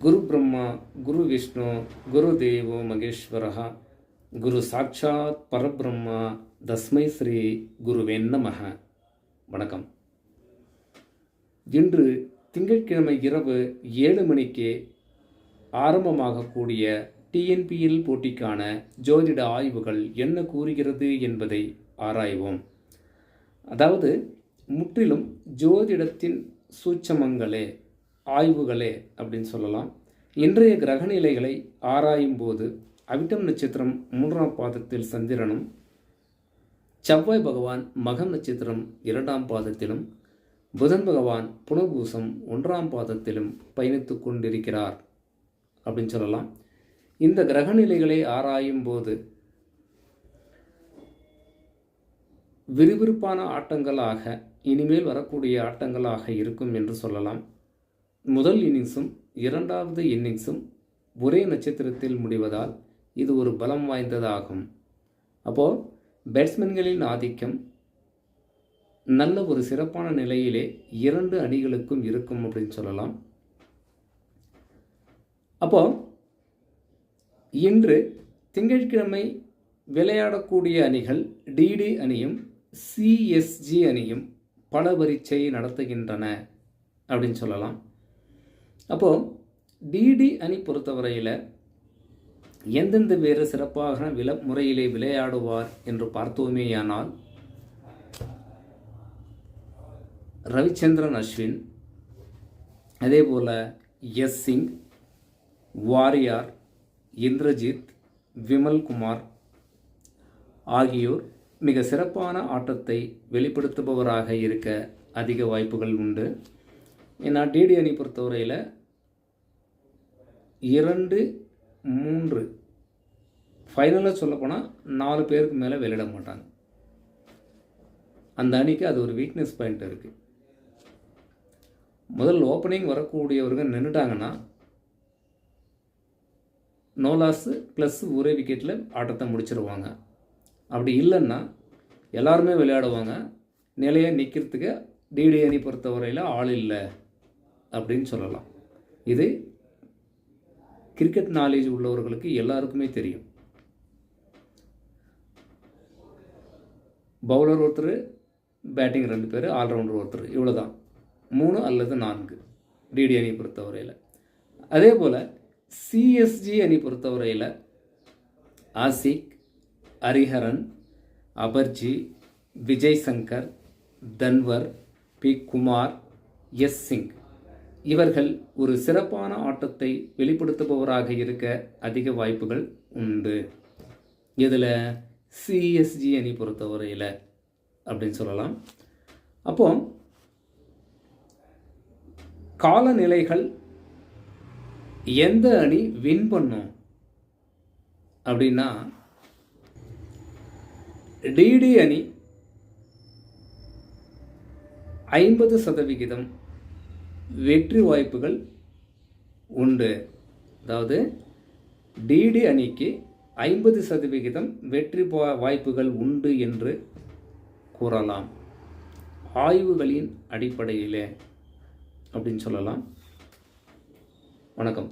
குரு பிரம்மா குரு விஷ்ணு குரு தேவோ மகேஸ்வரः குரு சாட்சாத் பரபிரம்மா தஸ்மை ஸ்ரீ குருவே நமः. வணக்கம். இன்று திங்கட்கிழமை இரவு 7 மணிக்கு ஆரம்பமாகக்கூடிய டிஎன்பிஎல் போட்டிக்கான ஜோதிட ஆய்வுகள் என்ன கூறுகிறது என்பதை ஆராய்வோம். அதாவது முற்றிலும் ஜோதிடத்தின் சூட்சமங்களே, ஆய்வுகளே அப்படின்னு சொல்லலாம். இன்றைய கிரகநிலைகளை ஆராயும் போது அவிட்டம் நட்சத்திரம் 3ஆம் பாதத்தில் சந்திரனும், செவ்வாய் பகவான் மகம் நட்சத்திரம் 2ஆம் பாதத்திலும், புதன் பகவான் புனர்பூசம் 1ஆம் பாதத்திலும் பயணித்து கொண்டிருக்கிறார் அப்படின்னு சொல்லலாம். இந்த கிரகநிலைகளை ஆராயும் போது விறுவிறுப்பான ஆட்டங்களாக இனிமேல் வரக்கூடிய ஆட்டங்களாக இருக்கும் என்று சொல்லலாம். முதல் இன்னிங்ஸும் இரண்டாவது இன்னிங்ஸும் ஒரே நட்சத்திரத்தில் முடிவதால் இது ஒரு பலம் வாய்ந்ததாகும். அப்போது பேட்ஸ்மேன்களின் ஆதிக்கம் நல்ல ஒரு சிறப்பான நிலையிலே 2 அணிகளுக்கும் இருக்கும் அப்படின்னு சொல்லலாம். அப்போது இன்று திங்கட்கிழமை விளையாடக்கூடிய அணிகள் டிடி அணியும் சிஎஸ்ஜி அணியும் பல பரீட்சை நடத்துகின்றன அப்படின்னு சொல்லலாம். அப்போது டிடி அணி பொறுத்தவரையில் எந்தெந்த வேறு சிறப்பாக முறையிலே விளையாடுவார் என்று பார்த்தோமேயானால், ரவிச்சந்திரன் அஸ்வின், அதே போல் எஸ் சிங், வாரியார், இந்திரஜித், விமல்குமார் ஆகியோர் மிக சிறப்பான ஆட்டத்தை வெளிப்படுத்துபவராக இருக்க அதிக வாய்ப்புகள் உண்டு. ஏன்னா டிடி அணி பொறுத்தவரையில் 2, 3 ஃபைனலாக சொல்லப்போனால் 4 பேருக்கு மேலே விளையாட மாட்டாங்க. அந்த அணிக்கு அது ஒரு வீக்னஸ் பாயிண்ட் இருக்குது. முதல் ஓப்பனிங் வரக்கூடியவர்கள் நின்றுட்டாங்கன்னா நோ லாஸ் ப்ளஸ் ஒரே விக்கெட்டில் ஆட்டத்தை முடிச்சிருவாங்க. அப்படி இல்லைன்னா எல்லாருமே விளையாடுவாங்க. நிலையை நிற்கிறதுக்கு டிடி அணி பொறுத்தவரையில் ஆள் இல்லை அப்படின்னு சொல்லலாம். இது கிரிக்கெட் நாலேஜ் உள்ளவர்களுக்கு எல்லாருக்குமே தெரியும். பவுலர் ஒருத்தர், பேட்டிங் 2 பேர், ஆல்ரவுண்டர் ஒருத்தர், இவ்வளோ தான், 3 அல்லது 4 டிடி அணி பொறுத்தவரையில். அதே போல் சிஎஸ்ஜி அணி பொறுத்தவரையில் ஆசிக், ஹரிஹரன், அபர்ஜி, விஜய் சங்கர், தன்வர், பி குமார், எஸ் சிங் இவர்கள் ஒரு சிறப்பான ஆட்டத்தை வெளிப்படுத்துபவராக இருக்க அதிக வாய்ப்புகள் உண்டு. இதில் சிஎஸ்ஜி அணி பொறுத்தவரையில் அப்படின்னு சொல்லலாம். அப்போ காலநிலைகள் எந்த அணி வின் பண்ணும் அப்படின்னா, டிடி அணி 50% வெற்றி வாய்ப்புகள் உண்டு. அதாவது டிடி அணிக்கு 50% வெற்றி வாய்ப்புகள் உண்டு என்று கூறலாம், ஆய்வுகளின் அடிப்படையிலே அப்படின்னு சொல்லலாம். வணக்கம்.